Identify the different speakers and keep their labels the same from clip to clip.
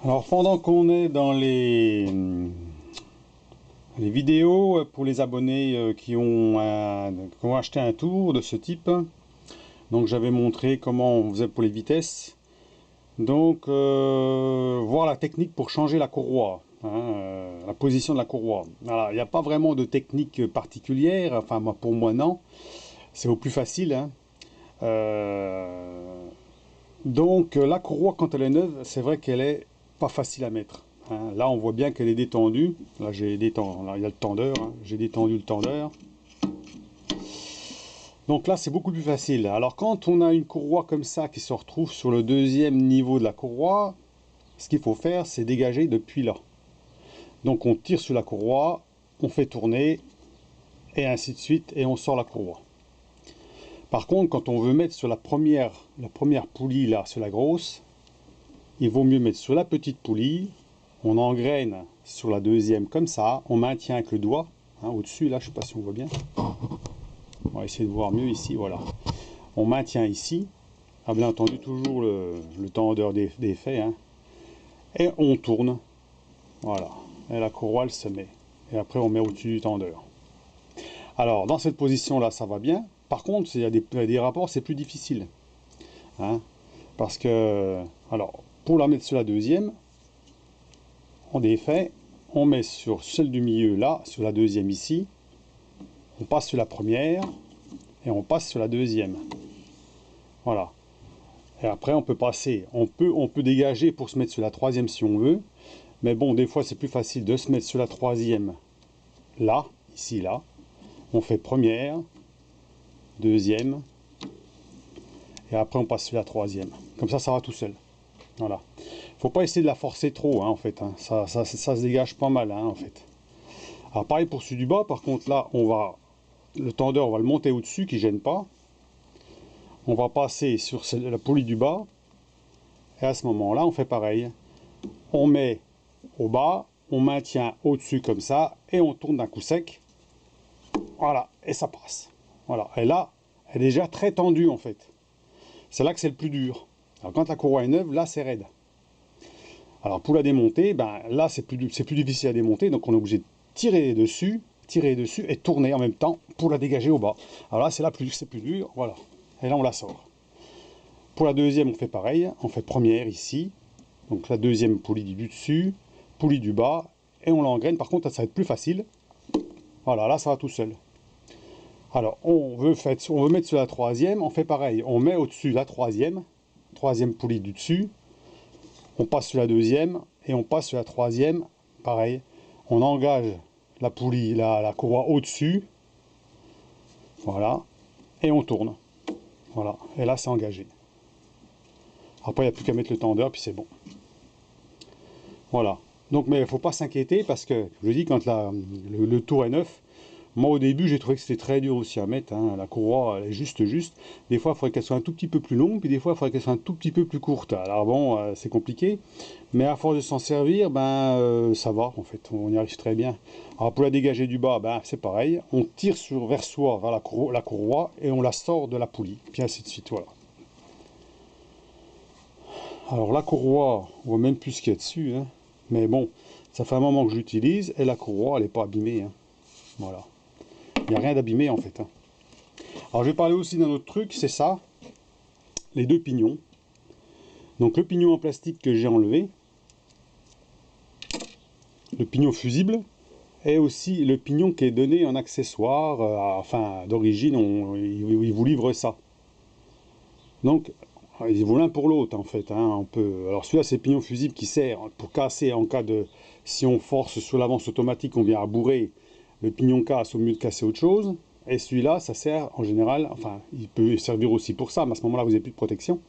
Speaker 1: Alors pendant qu'on est dans les vidéos pour les abonnés qui ont acheté un tour de ce type, donc j'avais montré comment on faisait pour les vitesses. Donc voir la technique pour changer la courroie, la position de la courroie. Voilà, il n'y a pas vraiment de technique particulière, enfin pour moi non, c'est au plus facile, hein. Euh, Donc la courroie quand elle est neuve, c'est vrai qu'elle est pas facile à mettre, hein. Là on voit bien qu'elle est détendue. Là j'ai détendu, là il y a le tendeur, hein. J'ai détendu le tendeur. Donc là c'est beaucoup plus facile. Alors quand on a une courroie comme ça qui se retrouve sur le deuxième niveau de la courroie, ce qu'il faut faire c'est dégager depuis là. Donc on tire sur la courroie, on fait tourner et ainsi de suite et on sort la courroie. Par contre quand on veut mettre sur la première poulie là, sur la grosse, il vaut mieux mettre sur la petite poulie, on engraine sur la deuxième comme ça, on maintient avec le doigt, hein, au-dessus là, je ne sais pas si on voit bien, on va essayer de voir mieux ici, voilà. On maintient ici, bien entendu toujours le tendeur d'effet, hein, et on tourne, voilà, et la courroie elle se met, et après on met au-dessus du tendeur. Alors dans cette position là ça va bien, par contre il y a des rapports c'est plus difficile, hein, parce que, alors pour la mettre sur la deuxième, on défait, on met sur celle du milieu là, sur la deuxième ici, on passe sur la première et on passe sur la deuxième. Voilà. Et après on peut passer, on peut dégager pour se mettre sur la troisième si on veut, mais bon des fois c'est plus facile de se mettre sur la troisième là, ici là. On fait première, deuxième, et après on passe sur la troisième. Comme ça va tout seul. Voilà. Faut pas essayer de la forcer trop, hein, en fait, hein. Ça se dégage pas mal, hein, en fait. Alors pareil pour celui du bas, par contre là, le tendeur, on va le monter au-dessus, qui gêne pas. On va passer sur la poulie du bas, et à ce moment-là, on fait pareil. On met au bas, on maintient au-dessus comme ça, et on tourne d'un coup sec. Voilà, et ça passe. Voilà, et là, elle est déjà très tendue, en fait. C'est là que c'est le plus dur. Alors quand la courroie est neuve, là, c'est raide. Alors pour la démonter, ben, là, c'est plus difficile à démonter, donc on est obligé de tirer dessus et tourner en même temps pour la dégager au bas. Alors là, c'est plus dur, voilà. Et là, on la sort. Pour la deuxième, on fait pareil. On fait première ici. Donc la deuxième poulie du dessus, poulie du bas, et on l'engraine. Par contre, ça va être plus facile. Voilà, là, ça va tout seul. Alors, on veut mettre sur la troisième. On fait pareil. On met au-dessus la troisième poulie du dessus. On passe sur la deuxième et on passe sur la troisième. Pareil. On engage la poulie, la courroie au-dessus. Voilà. Et on tourne. Voilà. Et là, c'est engagé. Après, il n'y a plus qu'à mettre le tendeur, puis c'est bon. Voilà. Donc, mais il ne faut pas s'inquiéter parce que, je vous dis, quand le tour est neuf, moi au début j'ai trouvé que c'était très dur aussi à mettre, hein. La courroie elle est juste. Des fois il faudrait qu'elle soit un tout petit peu plus longue, puis des fois il faudrait qu'elle soit un tout petit peu plus courte. Alors bon, c'est compliqué, mais à force de s'en servir, ça va en fait, on y arrive très bien. Alors pour la dégager du bas, c'est pareil, on tire vers soi, vers la courroie, et on la sort de la poulie, puis ainsi de suite, voilà. Alors la courroie, on voit même plus ce qu'il y a dessus, hein. Mais bon, ça fait un moment que je l'utilise, et la courroie elle n'est pas abîmée, hein. Voilà. Il n'y a rien d'abîmé en fait, hein. Alors je vais parler aussi d'un autre truc, c'est ça, les deux pignons. Donc le pignon en plastique que j'ai enlevé, le pignon fusible, et aussi le pignon qui est donné en accessoire, enfin d'origine, ils vous livrent ça. Donc ils vaut l'un pour l'autre en fait, hein. Alors celui-là c'est le pignon fusible qui sert pour casser en cas de, si on force sur l'avance automatique, on vient à bourrer, le pignon casse au mieux de casser autre chose. Et celui-là, ça sert en général, enfin, il peut servir aussi pour ça, mais à ce moment-là, vous n'avez plus de protection.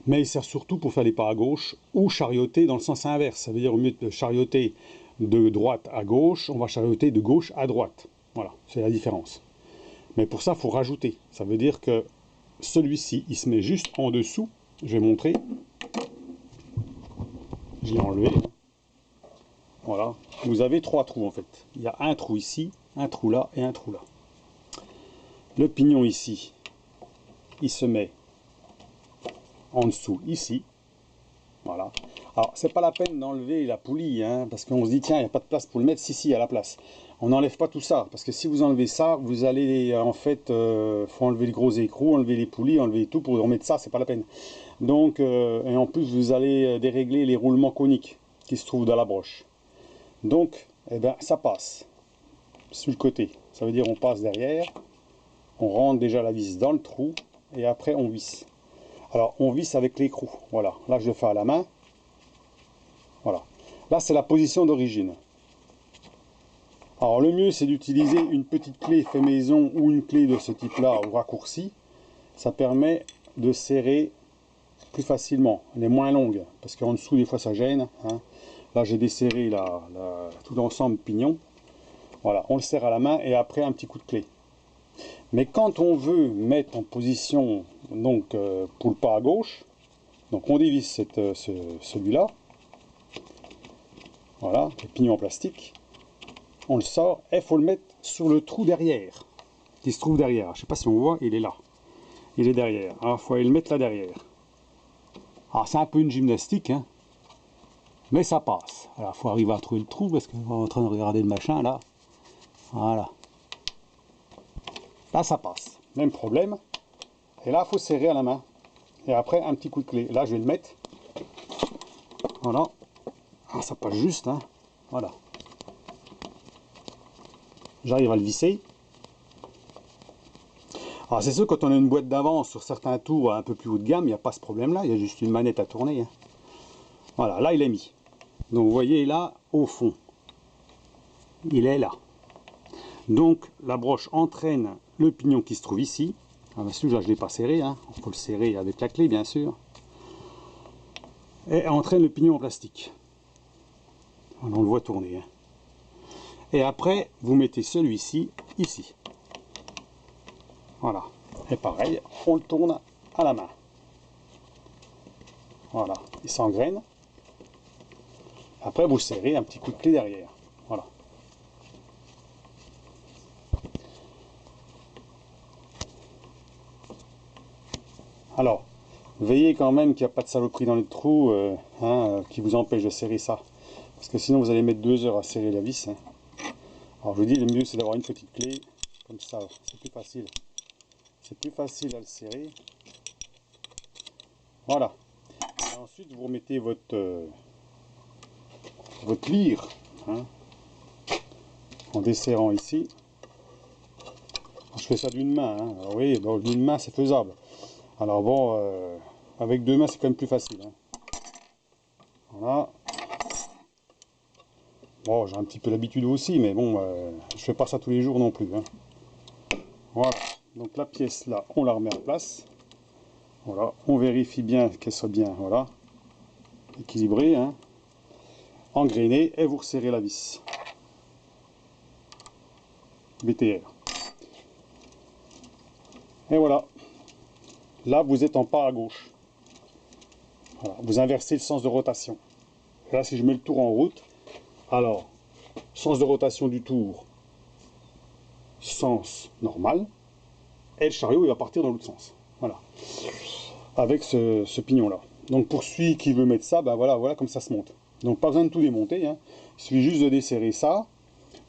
Speaker 1: Mais il sert surtout pour faire les pas à gauche ou charioter dans le sens inverse. Ça veut dire au mieux de charioter de droite à gauche, on va charioter de gauche à droite. Voilà, c'est la différence. Mais pour ça, il faut rajouter. Ça veut dire que celui-ci, il se met juste en dessous. Je vais montrer. Je l'ai enlevé. Voilà. Vous avez trois trous en fait. Il y a un trou ici, un trou là et un trou là. Le pignon ici, il se met en dessous ici. Voilà. Alors, c'est pas la peine d'enlever la poulie, hein, parce qu'on se dit, tiens, il n'y a pas de place pour le mettre. Si, si, il y a la place. On n'enlève pas tout ça, parce que si vous enlevez ça, vous allez, en fait, faut enlever les gros écrous, enlever les poulies, enlever tout pour remettre ça, c'est pas la peine. Donc, et en plus, vous allez dérégler les roulements coniques qui se trouvent dans la broche. Donc, eh ben, ça passe sur le côté. Ça veut dire on passe derrière, on rentre déjà la vis dans le trou, et après on visse. Alors, on visse avec l'écrou. Voilà, là je le fais à la main. Voilà. Là, c'est la position d'origine. Alors, le mieux, c'est d'utiliser une petite clé fait maison ou une clé de ce type-là, ou raccourci. Ça permet de serrer plus facilement. Elle est moins longue, parce qu'en dessous, des fois, ça gêne. Hein. Là, j'ai desserré tout l'ensemble pignon. Voilà, on le serre à la main et après, un petit coup de clé. Mais quand on veut mettre en position, donc, pour le pas à gauche, donc on dévisse celui-là. Voilà, le pignon en plastique. On le sort et il faut le mettre sur le trou derrière, qui se trouve derrière. Je ne sais pas si on voit, il est là. Il est derrière. Alors, il faut aller le mettre là derrière. Alors, c'est un peu une gymnastique, hein, mais ça passe. Alors, il faut arriver à trouver le trou, parce qu'on est en train de regarder le machin, là. Voilà. Là, ça passe. Même problème. Et là, il faut serrer à la main. Et après, un petit coup de clé. Là, je vais le mettre. Voilà. Ah, ça passe juste, hein. Voilà. J'arrive à le visser. Alors c'est sûr, quand on a une boîte d'avance sur certains tours un peu plus haut de gamme, il n'y a pas ce problème là, il y a juste une manette à tourner. Hein. Voilà, là il est mis. Donc vous voyez là, au fond, il est là. Donc la broche entraîne le pignon qui se trouve ici. Ah ben celui-là je ne l'ai pas serré, hein. Il faut le serrer avec la clé bien sûr. Et entraîne le pignon en plastique. Voilà, on le voit tourner. Hein. Et après, vous mettez celui-ci ici. Voilà. Et pareil, on le tourne à la main. Voilà. Il s'engraine. Après, vous serrez un petit coup de clé derrière. Voilà. Alors, veillez quand même qu'il n'y a pas de saloperie dans le trou qui vous empêche de serrer ça. Parce que sinon, vous allez mettre 2 heures à serrer la vis. Hein. Alors, je vous dis, le mieux, c'est d'avoir une petite clé. Comme ça, c'est plus facile. C'est plus facile à le serrer. Voilà. Et ensuite, vous remettez votre lyre hein, en desserrant ici. Je fais ça d'une main. Hein. Alors, oui, d'une main, c'est faisable. Alors bon, avec 2 mains, c'est quand même plus facile. Hein. Voilà. Bon, j'ai un petit peu l'habitude aussi, mais bon, je fais pas ça tous les jours non plus. Hein. Voilà. Donc la pièce là, on la remet en place. Voilà. On vérifie bien qu'elle soit bien, voilà, équilibrée, hein. Engrainée, et vous resserrez la vis. BTR. Et voilà. Là, vous êtes en pas à gauche. Voilà. Vous inversez le sens de rotation. Là, si je mets le tour en route, alors, sens de rotation du tour, sens normal, et le chariot il va partir dans l'autre sens. Voilà. Avec ce pignon-là. Donc pour celui qui veut mettre ça, ben voilà comme ça se monte. Donc pas besoin de tout démonter. Hein. Il suffit juste de desserrer ça,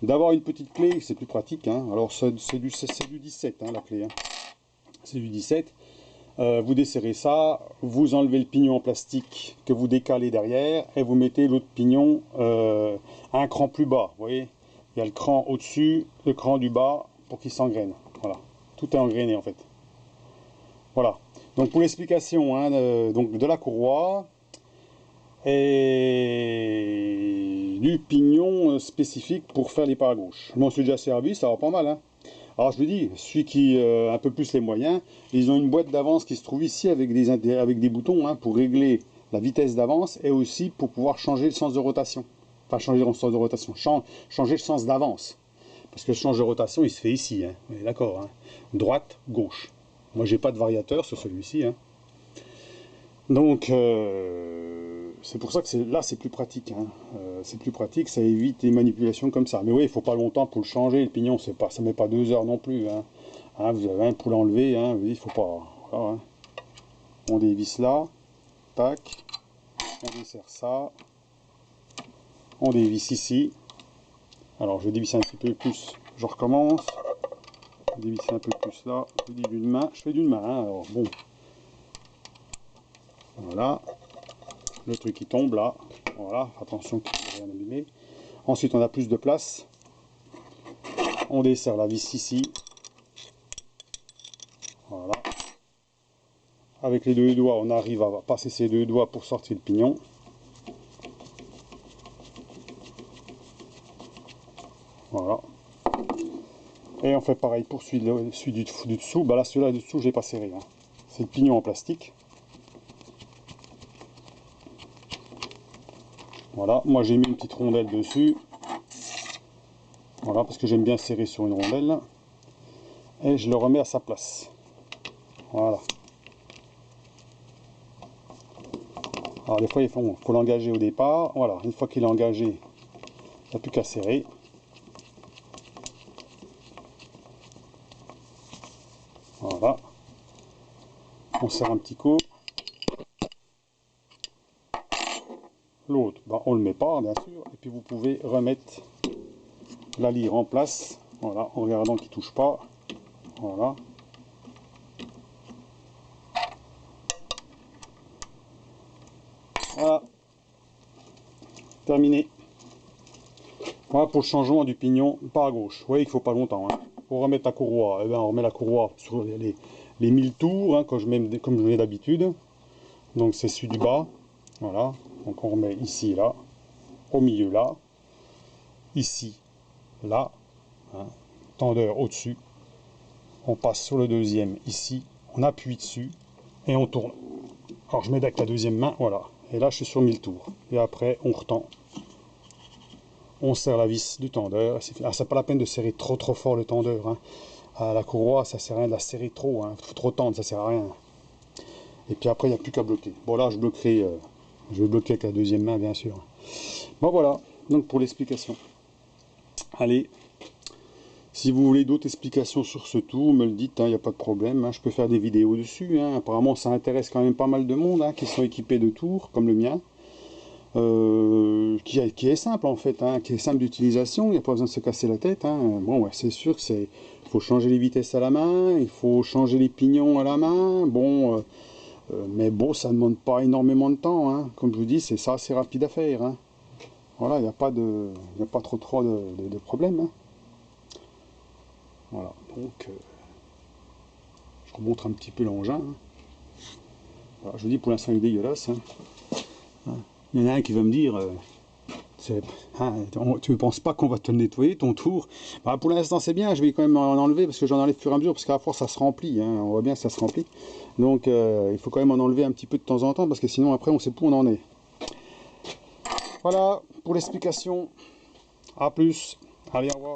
Speaker 1: d'avoir une petite clé, c'est plus pratique. Hein. Alors c'est du 17 hein, la clé. Hein. C'est du 17. Vous desserrez ça, vous enlevez le pignon en plastique que vous décalez derrière et vous mettez l'autre pignon un cran plus bas. Vous voyez, il y a le cran au-dessus, le cran du bas pour qu'il s'engraine. Voilà, tout est engrainé en fait. Voilà. Donc pour l'explication hein, de la courroie et du pignon spécifique pour faire les pas à gauche. Je m'en suis déjà servi, ça va pas mal. Hein. Alors je vous dis, celui qui a un peu plus les moyens, ils ont une boîte d'avance qui se trouve ici avec des boutons hein, pour régler la vitesse d'avance et aussi pour pouvoir changer le sens de rotation. Enfin changer le sens de rotation, changer le sens d'avance. Parce que le change de rotation il se fait ici, hein. D'accord, hein. Droite, gauche. Moi j'ai pas de variateur sur celui-ci. Hein. Donc c'est pour ça que là c'est plus pratique. Hein. C'est plus pratique, ça évite les manipulations comme ça. Mais oui, il faut pas longtemps pour le changer. Le pignon, ça met pas 2 heures non plus. Hein. Hein, vous avez un pour l'enlever. Hein. Il faut pas. Voilà, hein. On dévisse là. Tac. On desserre ça. On dévisse ici. Alors je dévisse un petit peu plus, je recommence. Je dévisse un peu plus là. Je dis d'une main, je fais d'une main. Hein. Alors bon. Voilà. Le truc qui tombe là. Voilà. Attention qu'il ne rien abîmer. Ensuite on a plus de place. On desserre la vis ici. Voilà. Avec les deux doigts, on arrive à passer ces deux doigts pour sortir le pignon. Voilà. Et on fait pareil pour celui du dessous. Bah là, celui-là du dessous, je n'ai pas serré. Hein. C'est le pignon en plastique. Voilà. Moi, j'ai mis une petite rondelle dessus. Voilà, parce que j'aime bien serrer sur une rondelle. Et je le remets à sa place. Voilà. Alors des fois il faut l'engager au départ. Voilà, une fois qu'il est engagé, il n'y a plus qu'à serrer. Voilà. On serre un petit coup. L'autre, ben, on ne le met pas bien sûr. Et puis vous pouvez remettre la lyre en place. Voilà, en regardant qu'il ne touche pas. Voilà. Voilà. Terminé. Voilà pour le changement du pignon par à gauche. Vous voyez qu'il ne faut pas longtemps. Hein. Pour remettre la courroie, eh bien, on remet la courroie sur les 1000 tours, hein, comme je mets d'habitude. Donc c'est celui du bas. Voilà. Donc on remet ici, là. Au milieu, là. Ici, là. Hein. Tendeur au-dessus. On passe sur le deuxième, ici. On appuie dessus. Et on tourne. Alors je mets avec la deuxième main, voilà. Et là je suis sur 1000 tours. Et après on retend. On serre la vis du tendeur. C'est pas la peine de serrer trop fort le tendeur. Hein. À la courroie, ça sert à rien de la serrer trop. Hein. Faut trop tendre, ça sert à rien. Et puis après il n'y a plus qu'à bloquer. Bon là je bloquerai, je vais bloquer avec la deuxième main bien sûr. Bon voilà, donc pour l'explication. Allez, si vous voulez d'autres explications sur ce tour, me le dites, il n'y a pas de problème. Hein. Je peux faire des vidéos dessus. Hein. Apparemment ça intéresse quand même pas mal de monde qui sont équipés de tours, comme le mien. Qui est simple en fait, hein, qui est simple d'utilisation, il n'y a pas besoin de se casser la tête. Hein. Bon, ouais, c'est sûr que il faut changer les vitesses à la main, il faut changer les pignons à la main. Bon, mais bon, ça ne demande pas énormément de temps. Hein. Comme je vous dis, c'est ça assez rapide à faire. Hein. Voilà, il n'y a pas trop de problème. Hein. Voilà, donc je vous montre un petit peu l'engin. Hein. Voilà, je vous dis pour l'instant il est dégueulasse. Hein. Il y en a un qui va me dire, tu ne penses pas qu'on va te le nettoyer ton tour? Bah, pour l'instant c'est bien, je vais quand même en enlever parce que j'en enlève au fur et à mesure, parce qu'à la force ça se remplit, hein, on voit bien que ça se remplit. Donc il faut quand même en enlever un petit peu de temps en temps, parce que sinon après on ne sait plus où on en est. Voilà pour l'explication, à plus, allez au revoir.